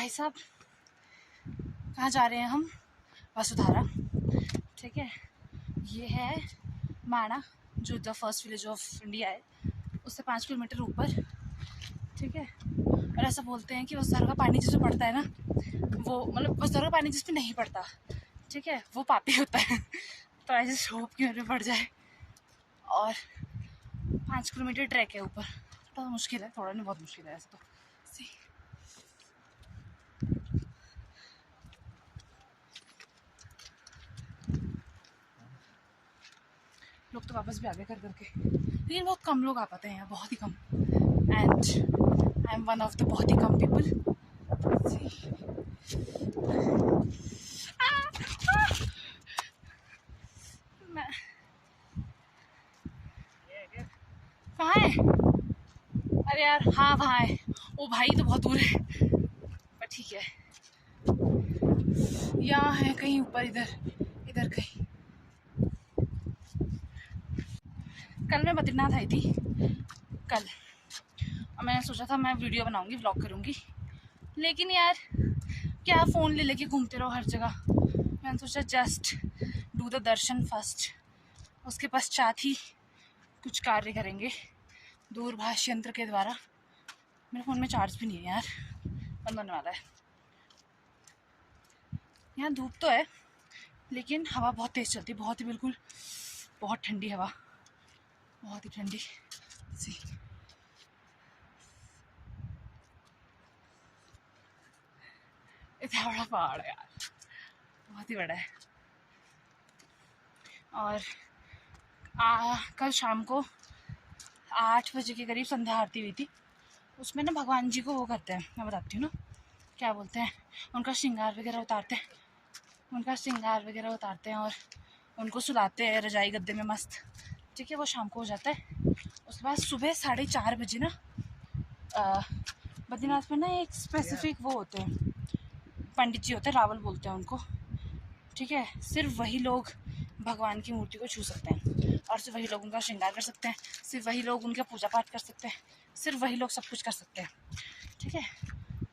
भाई साहब कहाँ जा रहे हैं हम? वसुधारा। ठीक है, ये है माणा जो the first village of India है, उससे 5 किलोमीटर ऊपर। ठीक है, और ऐसा बोलते हैं कि वसुधारा का पानी जिसमें पड़ता है ना, वो मतलब वसुधारा का पानी जिसमें नहीं पड़ता, ठीक है, वो पापी होता है। तो ऐसे होप कि मेरे पड़ जाए। और 5 किलोमीटर ट्रैक है ऊपर, थोड़ा मुश्किल है, थोड़ा नहीं बहुत मुश्किल है ऐसे तो। लोग तो वापस भी आगे कर करके, लेकिन बहुत कम लोग आ पाते हैं यहाँ, बहुत ही कम। And I am one of the बहुत ही कम पीपल। कहाँ है? अरे यार हाँ वहाँ है। ओ भाई तो बहुत दूर है, पर ठीक है। यहाँ है कहीं ऊपर, इधर कहीं। कल मैं बद्रीनाथ आई थी कल, और मैंने सोचा था मैं वीडियो बनाऊंगी, व्लॉग करूंगी, लेकिन यार क्या फ़ोन ले लेके घूमते रहो हर जगह। मैंने सोचा just do the Darshan first, उसके पश्चात ही कुछ कार्य करेंगे दूरभाष यंत्र के द्वारा। मेरे फ़ोन में चार्ज भी नहीं है यार, बंद होने वाला है। यहाँ धूप तो है, लेकिन हवा बहुत तेज़ चलती है, बहुत ही बिल्कुल बहुत ठंडी हवा, बहुत ही ठंडी सी। इतना बड़ा पहाड़ है यार, बहुत ही बड़ा है। और कल शाम को 8 बजे के करीब संध्या आरती हुई थी। उसमें ना भगवान जी को वो करते हैं, मैं बताती हूँ ना क्या बोलते हैं, उनका श्रृंगार वगैरह उतारते हैं और उनको सुलाते हैं रजाई गद्दे में मस्त। ठीक है, वो शाम को हो जाता है। उसके बाद सुबह 4:30 बजे ना बद्रीनाथ में ना एक स्पेसिफिक वो होते हैं, पंडित जी होते हैं, रावल बोलते हैं उनको। ठीक है, सिर्फ वही लोग भगवान की मूर्ति को छू सकते हैं, और सिर्फ वही लोग उनका श्रृंगार कर सकते हैं, सिर्फ वही लोग उनका पूजा पाठ कर सकते हैं, सिर्फ वही लोग सब कुछ कर सकते हैं। ठीक है,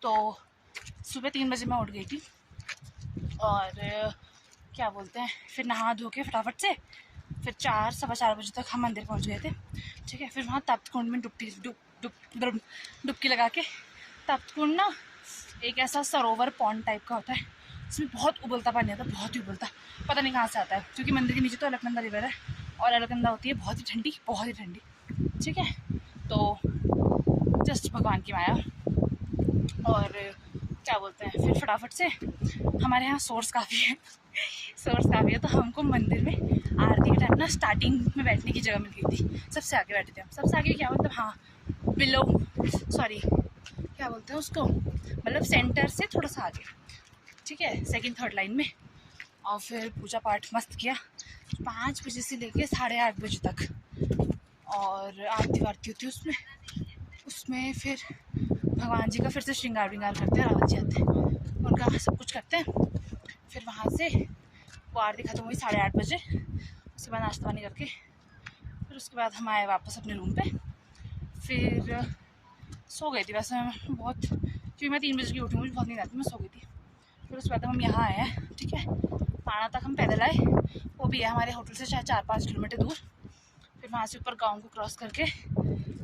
तो सुबह 3 बजे मैं उठ गई थी, और क्या बोलते हैं, फिर नहा धो के फटाफट से फिर 4-4:15 बजे तक हम मंदिर पहुंच गए थे। ठीक है, फिर वहाँ तप्त कुंड में डुबकी लगा के, तप्त कुंड ना एक ऐसा सरोवर पॉन्ड टाइप का होता है, इसमें बहुत उबलता पानी आता है, बहुत ही उबलता, पता नहीं कहाँ से आता है, क्योंकि मंदिर के नीचे तो अलकनंदा रिवर है, और अलकनंदा होती है बहुत ही ठंडी, बहुत ही ठंडी। ठीक है, तो जस्ट भगवान की माया। और क्या बोलते हैं, फिर फटाफट से हमारे यहाँ सोर्स काफ़ी है तो हमको मंदिर में आरती के टाइम ना स्टार्टिंग में बैठने की जगह मिल गई थी। सबसे आगे बैठे थे हम, सबसे आगे क्या मतलब, हाँ बिलो सॉरी क्या बोलते हैं उसको, मतलब सेंटर से थोड़ा सा आगे। ठीक है, सेकंड थर्ड लाइन में। और फिर पूजा पाठ मस्त किया 5 बजे से लेके 8:30 बजे तक, और आरती वारती होती है उसमें फिर भगवान जी का फिर से श्रृंगार विंगार करते हैं, रावत जी आते हैं, उनका सब कुछ करते हैं। फिर वहाँ से वो आरती खत्म हुई 8:30 बजे। उसके बाद नाश्ता पानी करके फिर उसके बाद हम आए वापस अपने रूम पे। फिर सो गई थी वैसे मैं बहुत, क्योंकि मैं 3 बजे की उठी, मुझे बहुत नींद आती, मैं सो गई थी। फिर उसके बाद हम यहाँ आए हैं। ठीक है, माणा तक हम पैदल आए, वो भी है हमारे होटल से शायद 4-5 किलोमीटर दूर। फिर वहाँ से ऊपर गाँव को क्रॉस करके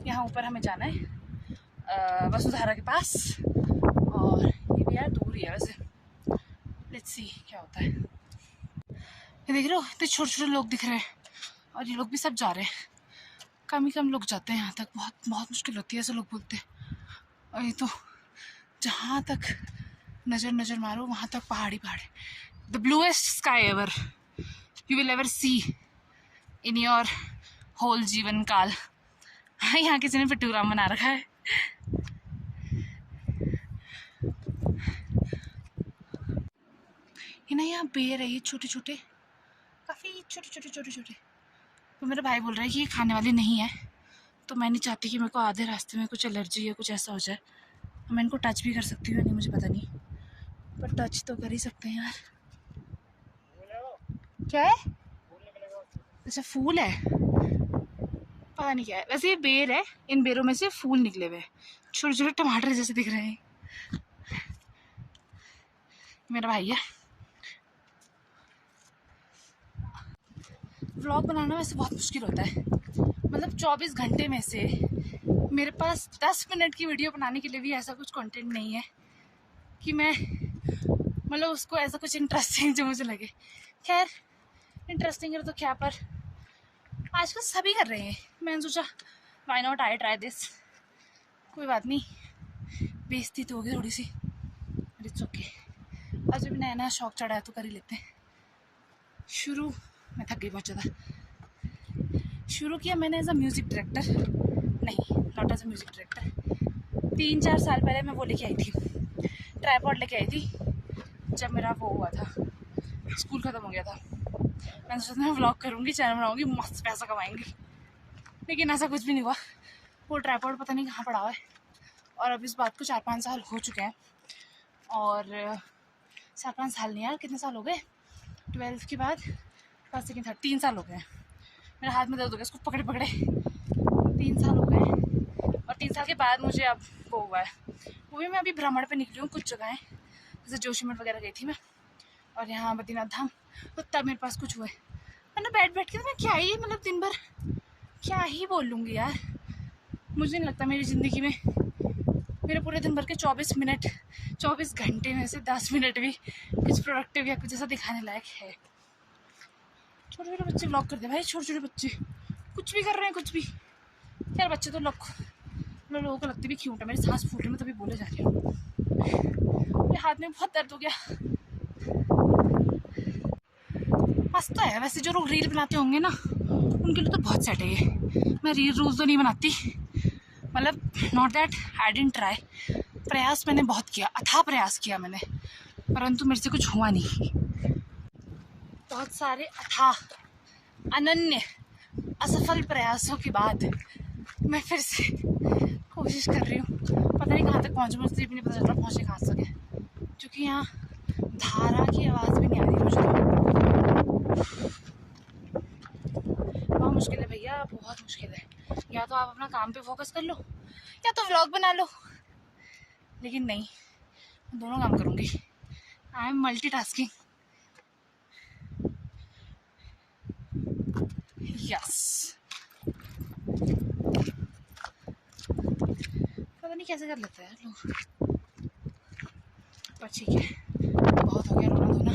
यहाँ ऊपर हमें जाना है वसुधारा के पास, और ये भी यार दूर ही है वैसे। लेट्स सी क्या होता है। ये देख रहे हो, इतने छोटे छोटे लोग दिख रहे हैं, और ये लोग भी सब जा रहे हैं, कम ही कम लोग जाते हैं यहाँ तक, बहुत बहुत मुश्किल होती है ऐसे लोग बोलते हैं। और ये तो जहाँ तक नज़र मारो वहाँ तक पहाड़ी, the bluest sky ever you will ever see in your whole जीवन काल। यहाँ किसी ने पिट्टूग्राम बना रखा है। ये ना यहाँ बेर है, ये छोटे छोटे, काफ़ी छोटे। तो मेरा भाई बोल रहा है कि ये खाने वाली नहीं है, तो मैं नहीं चाहती कि मेरे को आधे रास्ते में कुछ एलर्जी या कुछ ऐसा हो जाए। मैं इनको टच भी कर सकती हूँ नहीं, मुझे पता नहीं, पर टच तो कर ही सकते हैं यार। क्या है? अच्छा फूल है, पता नहीं क्या है। वैसे ये बेर है, इन बेरों में से फूल निकले हुए हैं, छोटे छोटे टमाटर जैसे दिख रहे हैं। मेरा भाई है। व्लॉग बनाना वैसे बहुत मुश्किल होता है, मतलब 24 घंटे में से मेरे पास 10 मिनट की वीडियो बनाने के लिए भी ऐसा कुछ कंटेंट नहीं है कि मैं मतलब उसको ऐसा कुछ इंटरेस्टिंग जो मुझे लगे। खैर इंटरेस्टिंग है तो क्या, पर आजकल सभी कर रहे हैं, मैंने सोचा why not I try this. कोई बात नहीं, बेइज्जती तो होगी थोड़ी सी, इट्स ओके। आज भी नया नया शौक चढ़ा है तो कर ही लेते हैं। शुरू मैं थक गई बहुत ज़्यादा। शुरू किया मैंने एज अ म्यूज़िक डायरेक्टर, नहीं not as a music director. 3-4 साल पहले मैं वो लेके आई थी, ट्राइपॉड लेके आई थी, जब मेरा वो हुआ था, स्कूल ख़त्म हो गया था। मैंने सोचा मैं व्लॉग करूँगी, चैनल बनाऊँगी, मस्त पैसा कमाएंगी, लेकिन ऐसा कुछ भी नहीं हुआ। वो ट्राइपॉड पता नहीं कहाँ पड़ा हुआ है, और अब इस बात को 4-5 साल हो चुके हैं। और 4-5 साल नहीं यार, कितने साल हो गए, 12th के बाद फर्स्ट सेकेंड थर्ड 3 साल हो गए। मेरे हाथ में दर्द हो गया इसको पकड़े पकड़े, 3 साल हो गए। और 3 साल के बाद मुझे अब वो हुआ है, वो भी मैं अभी भ्रमण पे निकली हूँ कुछ जगहें, जैसे जोशीमठ वगैरह गई थी मैं, और यहाँ बद्रीनाथ धाम, तो तब मेरे पास कुछ हुआ है। वरना बैठ बैठ के तो मैं क्या ही मतलब दिन भर क्या ही बोल लूँगी यार। मुझे नहीं लगता मेरी ज़िंदगी में मेरे पूरे दिन भर के 24 घंटे में से 10 मिनट भी कुछ प्रोडक्टिव या कुछ ऐसा दिखाने लायक है। छोटे छोटे बच्चे व्लॉग करते हैं भाई, छोटे छोटे बच्चे कुछ भी कर रहे हैं, कुछ भी। यार बच्चे तो लोगों को लगते भी क्यूट है। मेरी सांस फूल रही, मैं तभी बोले जा रही हूँ। मेरे हाथ में बहुत दर्द हो गया। मस्त तो है वैसे, जो लोग रील बनाते होंगे ना उनके लिए तो बहुत सेट है ये। मैं रील रोज़ तो नहीं बनाती, मतलब not that I didn't try. प्रयास मैंने बहुत किया, अथाह प्रयास किया मैंने, परंतु मेरे से कुछ हुआ नहीं। बहुत सारे अथाह अनन्य असफल प्रयासों के बाद मैं फिर से कोशिश कर रही हूँ। पता नहीं कहाँ तक पहुँचूँ, मुझे भी नहीं पता चल रहा पहुँचे कहाँ सके, क्योंकि यहाँ धारा की आवाज़ भी नहीं आ रही मुझे तो। बहुत मुश्किल है भैया, बहुत मुश्किल है। या तो आप अपना काम पे फोकस कर लो या तो व्लॉग बना लो, लेकिन नहीं, मैं दोनों काम करूँगी। I am multitasking. यस, पता नहीं कैसे कर लेते हैं लोग, पर ठीक है, बहुत हो गया रोना धोना,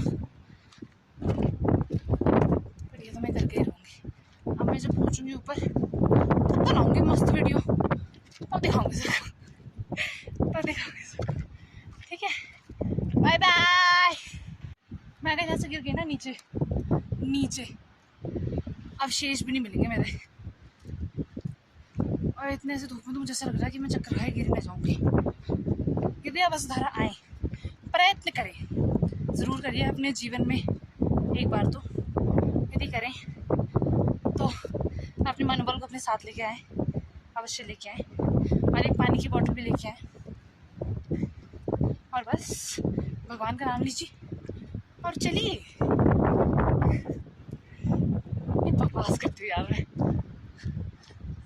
पर ये तो मैं करके ही रहूँगी। अब मैं जब पहुँचूँगी ऊपर तब बनाऊँगी मस्त वीडियो, तब दिखाऊँगी सबको, ठीक है। Bye bye. मैं यहाँ से गिर गई ना नीचे, अवशेष भी नहीं मिलेंगे मेरे। और इतने से धूप में तो मुझे ऐसा लग रहा है कि मैं चक्कर खाए गिर न जाऊँगी। यदि आप वसुधारा आए, प्रयत्न करें, ज़रूर करिए अपने जीवन में एक बार तो। यदि करें तो अपने मनोबल को अपने साथ लेके आए, अवश्य लेके आए, और एक पानी की बोतल भी लेके आए, और बस भगवान का नाम लीजिए और चलिए। ये बकवास करती हूँ यार मैं,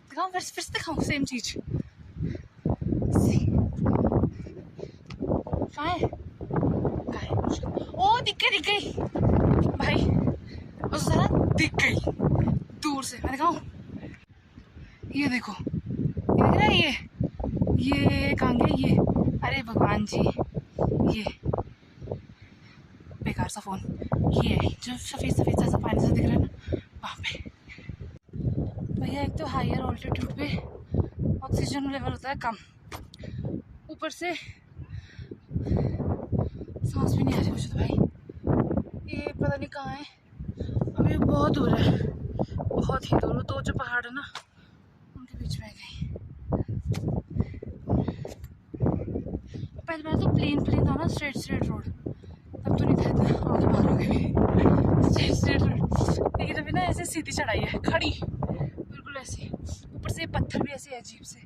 दिखाऊँ फिर से दिखाऊँ सेम चीज़। कहाँ है ओ, दिख गई भाई, उस सारा दिख गई दूर से। मैं दिखाऊँ, ये देखो, ये दिख रहा है, ये कहाँ गए ये, अरे भगवान जी, ये बेकार सा फोन, ये है जो सफ़ेद सा पानी सा दिख रहा है ना, वहाँ पे। भैया एक तो हायर ऑल्टीट्यूड पे ऑक्सीजन लेवल होता है कम, ऊपर से सांस भी नहीं आ रही मुझे तो भाई। ये पता नहीं कहाँ है, अभी बहुत दूर है, बहुत ही दूर। दो जो पहाड़ है ना उनके बीच में गई। पहले बार तो प्लेन था ना, स्ट्रेट रोड, तब तो नहीं था इतना, आगे बाहर हो गए स्ट्रेट रोड। लेकिन अभी ना ऐसे सीधी चढ़ाई है, खड़ी बिल्कुल ऐसी, ऊपर से पत्थर भी ऐसे अजीब से,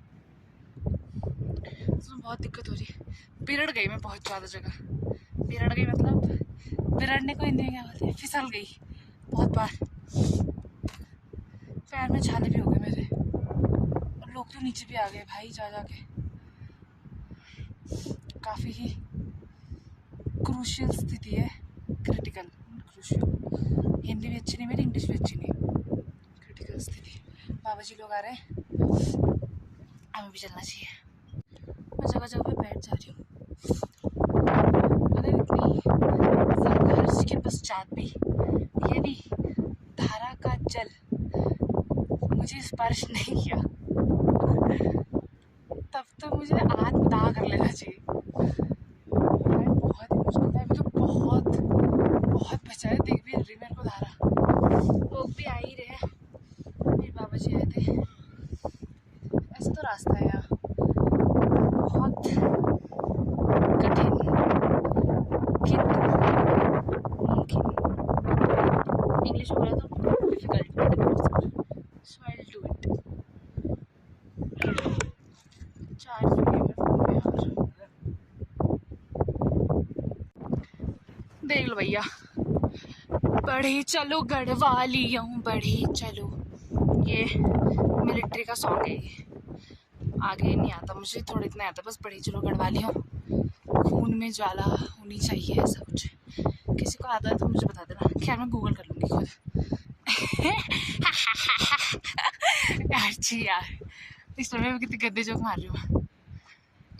उसमें बहुत दिक्कत हो रही है। बिरड़ गई मैं बहुत ज़्यादा जगह, बिरड़ गई मतलब बिरड़ने को हिंदी में क्या बोलते हैं, फिसल गई बहुत बार, पैर में छाले भी हो गए मेरे, और लोग तो नीचे भी आ गए भाई जा के। काफ़ी ही क्रूर क्रूशियल स्थिति है, क्रिटिकल क्रूशियल। हिंदी भी अच्छी नहीं मेरी, इंग्लिश भी अच्छी नहीं। क्रिटिकल स्थिति। बाबा जी लोग आ रहे हैं, हमें भी चलना चाहिए। मैं जगह जगह पे बैठ जा रही हूँ। अगर इतनी संघर्ष के पश्चात भी यदि धारा का जल मुझे स्पर्श नहीं किया, तब तो मुझे आत्मदाह कर लेना चाहिए। बहुत इमोशनल था, तो बहुत बहुत बचा है। देख भी रही मेरे को धारा। लोग भी आ ही रहे, मेरे बाबा जी आए थे। ऐसा तो रास्ता है यहाँ बहुत कठिन किंतु मुमकिन। इंग्लिश में बोला तो difficult, so I will do it. Charge भी है मेरे फोन में यार। देख लो भैया, बढ़े चलो गढ़वालियों बढ़े चलो। ये मिलिट्री का सॉन्ग है ये। आगे नहीं आता मुझे, थोड़ा इतना आता बस। बढ़े चलो गढ़वालियों, खून में ज्वाला होनी चाहिए, ऐसा कुछ। किसी को आता है तो मुझे बता देना। खैर मैं गूगल कर लूँगी खुद। यार जी यार, इस समय मैं कितने गंदे जोक मार रही हूँ।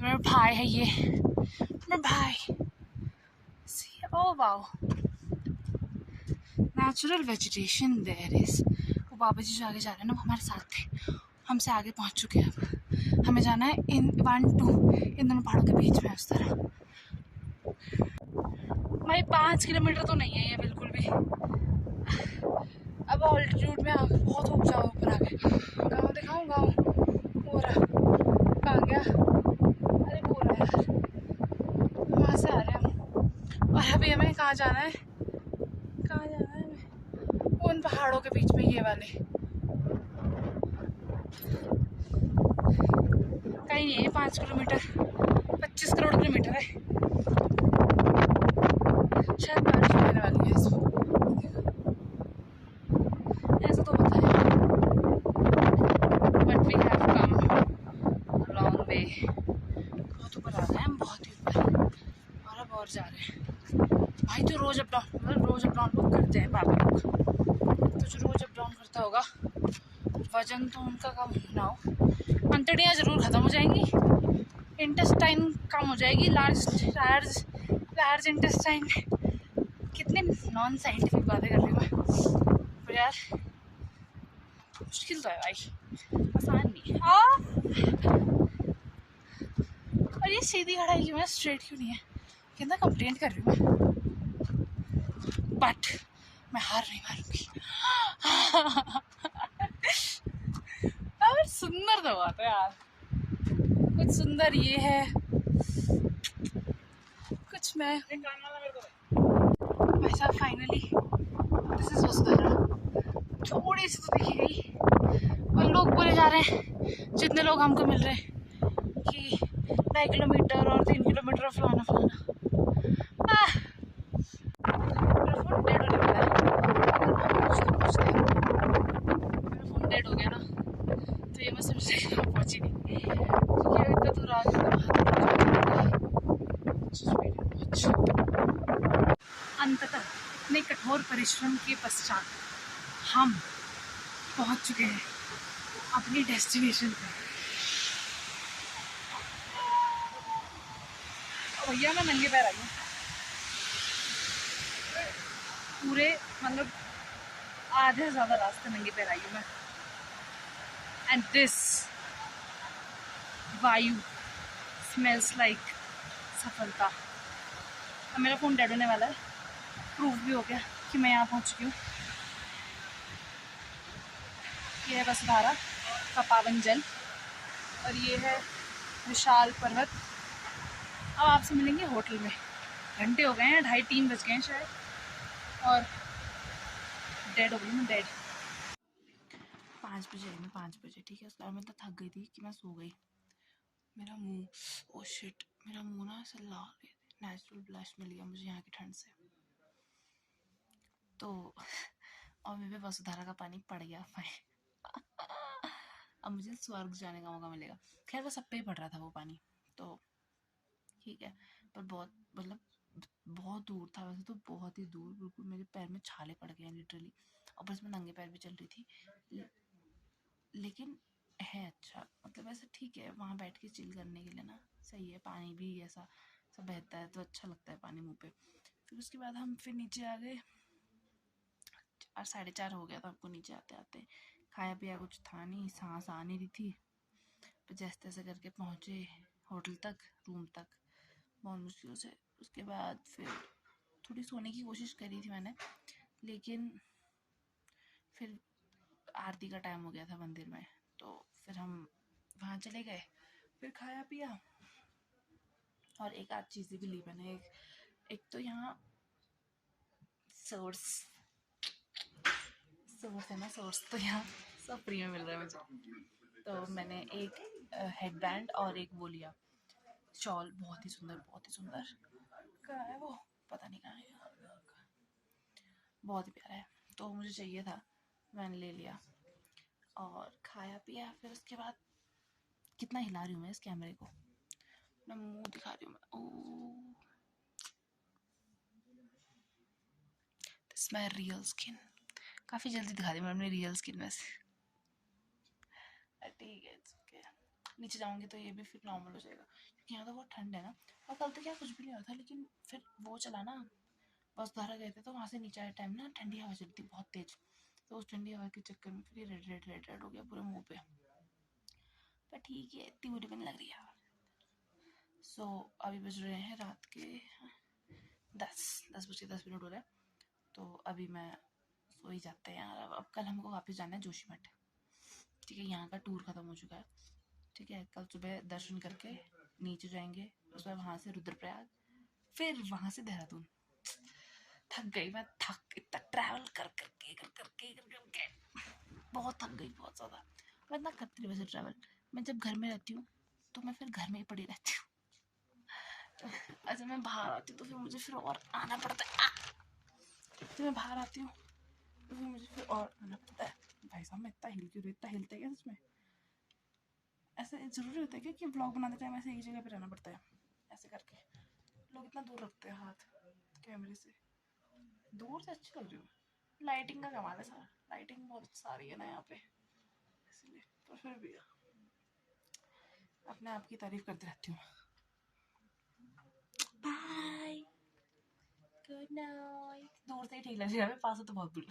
मेरा भाई है ये, मेरा भाई। Oh wow, natural vegetation there is. वो बाबा जी जो आगे जा रहे हैं ना, वो हमारे साथ थे, हमसे आगे पहुंच चुके हैं। अब हमें जाना है इन 1 2 इन दोनों पहाड़ों के बीच में। उस तरह भाई 5 किलोमीटर तो नहीं है ये बिल्कुल भी। अब ऑल्टीट्यूड में बहुत ऊंचा ऊपर आ गए। गाँव दिखाऊँ? गाँव हो रहा, कहाँ गया? अरे वो रहा यार, वहाँ से आ रहे हैं हम। और अभी हमें कहाँ जाना है? कहाँ जाना है हमें? उन पहाड़ों के बीच में, ये वाले। कहीं नहीं है 5 किलोमीटर, 25 करोड़ किलोमीटर है। शायद बारिश होने वाली है इसमें, ऐसा तो होता है। But we have come long way. बहुत ऊपर आ गए हम, बहुत ही ऊपर। और अब और जा रहे हैं भाई। जो रोज अप डाउन, मतलब रोज अप डाउन लोग करते हैं बाबा लोग, तो जो रोज अप डाउन करता होगा, वजन तो उनका कम ना हो, अंतड़ियाँ जरूर खत्म हो जाएंगी, इंटेस्टाइन कम हो जाएगी, लार्ज इंटेस्टाइन। कितने नॉन साइंटिफिक बातें कर रही हूँ मैं, पर यार मुश्किल तो है भाई, आसान नहीं है। और ये सीधी खड़ा है क्यों है, स्ट्रेट क्यों नहीं है? कितना कंप्लेंट कर रही हूँ मैं, बट मैं हार नहीं मारूंगी। और सुंदर तो बात है यार, कुछ सुंदर ये है, कुछ मैं। भाई साहब फाइनली दिस इज वसुंधरा। थोड़ी सी तो दिखी गई, और लोग बोले जा रहे हैं, जितने लोग हमको मिल रहे हैं, कि 2.5 किलोमीटर और 3 किलोमीटर फलाना फलाना। मेरा फोन डेड होने वाला है, मेरा फोन डेड हो गया ना, तो ये मैं समझ रही हूँ पहुँची नहीं, क्योंकि इतना दूर आ गया। अंततः इतने कठोर परिश्रम के पश्चात हम पहुंच चुके हैं अपनी डेस्टिनेशन पर। भैया मैं नंगे पैर आई हूँ पूरे, मतलब आधे से ज़्यादा रास्ते नंगे पैर आई हूँ मैं। एंड दिस वायु स्मेल्स लाइक सफलता। अब मेरा फ़ोन डेड होने वाला है, प्रूफ भी हो गया कि मैं यहाँ पहुँच चुकी हूँ। ये है वसुधारा का पावन जल, और ये है विशाल पर्वत। अब आपसे मिलेंगे होटल में। घंटे हो गए हैं, 2:30-3 बज गए हैं शायद, और डेड हो गई मैं, डेड। 5 बजे आई मैं, 5 बजे, ठीक है। उसके बाद मैं तो थक गई थी कि मैं सो गई। मेरा मुंह, ओ शिट, मेरा मुंह ना ऐसा लाल, नेचुरल ब्लश मिल गया मुझे यहाँ की ठंड से, तो और मेरे पे वसुधारा का पानी पड़ गया भाई। अब मुझे स्वर्ग जाने का मौका मिलेगा। खैर वो सब पे ही पड़ रहा था वो पानी, तो ठीक है। पर बहुत, मतलब बहुत दूर था वैसे तो, बहुत ही दूर, बिल्कुल मेरे पैर में छाले पड़ गए लिटरली। और बस मैं नंगे पैर भी चल रही थी। लेकिन है अच्छा, मतलब ऐसा ठीक है वहाँ बैठ के चिल करने के लिए ना, सही है। पानी भी ऐसा सब बहता है तो अच्छा लगता है पानी मुंह पे। फिर उसके बाद हम फिर नीचे आ गए, और 4:30 हो गया था हमको नीचे आते आते। खाया पिया कुछ था नहीं, सांस आ नहीं रही थी। फिर जैसे तैसे करके पहुँचे होटल तक, रूम तक, बहुत मुश्किल से। उसके बाद फिर थोड़ी सोने की कोशिश करी थी मैंने, लेकिन फिर आरती का टाइम हो गया था मंदिर में, तो फिर हम वहाँ चले गए। फिर खाया पिया, और एक आध चीज़ें भी ली मैंने। एक तो यहाँ सोर्स सोर्स है ना, सोर्स तो यहाँ सब फ्री में मिल रहा है मुझे। तो मैंने एक हेड बैंड और एक वो लिया, शॉल, बहुत ही सुंदर, बहुत ही सुंदर। कहाँ है वो, पता नहीं कहाँ है, बहुत ही प्यारा है। तो मुझे चाहिए था, मैंने ले लिया और खाया पिया। फिर उसके बाद कितना हिला रही हूँ मैं इस कैमरे को, मैं मुंह दिखा रही हूँ मैं, ओ दिस माय रियल स्किन। काफ़ी जल्दी दिखा दी मैंने अपनी रियल स्किन वैसे। ठीक है, ओके। नीचे जाऊंगी तो ये भी फिर नॉर्मल हो जाएगा, क्योंकि यहाँ तो बहुत ठंड है ना। और कल तो क्या कुछ भी नहीं हुआ था, लेकिन फिर वो चला ना, बस धारा गए थे तो वहाँ से नीचे आए टाइम ना ठंडी हवा चलती बहुत तेज। तो उस ठंडी हवा के चक्कर में फिर ये रेड रेड रेड रेड हो गया पूरे मुंह पे। पर ठीक है, इतनी बुरी भी नहीं लग रही है। सो अभी बज रहे हैं रात के 10 बज के 10 मिनट हो रहा है। तो अभी मैं सो ही जाते हैं यार। अब कल हमको वापस जाना है जोशीमठ। ठीक है, यहाँ का टूर खत्म हो चुका है। ठीक है, कल सुबह दर्शन करके नीचे जाएंगे, उसके बाद वहाँ से रुद्रप्रयाग, फिर वहाँ से देहरादून। थक गई मैं, थक इतना ट्रैवल कर करके बहुत थक गई, बहुत ज़्यादा। मैं इतना करती नहीं वैसे ट्रैवल। मैं जब घर में रहती हूँ तो मैं फिर घर में ही पड़ी रहती हूँ। अच्छा, मैं बाहर आती हूँ तो फिर मुझे फिर और आना पड़ता है। फिर मैं बाहर आती हूँ तो फिर मुझे फिर और आना पड़ता है। भाई साहब, मैं इतना हिल क्यों रही, इतना हिलता है क्या सच में? ऐसा ज़रूरी होता है क्या कि ब्लॉग बनाते टाइम ऐसे एक जगह पे रहना पड़ता है? ऐसे करके लोग इतना दूर रखते हैं हाथ कैमरे से। दूर से अच्छी लग रही हूँ। लाइटिंग का कमाल है सारा, लाइटिंग बहुत सारी है ना यहाँ पे, इसलिए। पर फिर भी अपने आप की तारीफ करती रहती हूँ। Bye, good night. दूर से ही ठीक लग रही है, पास से तो बहुत बुरी।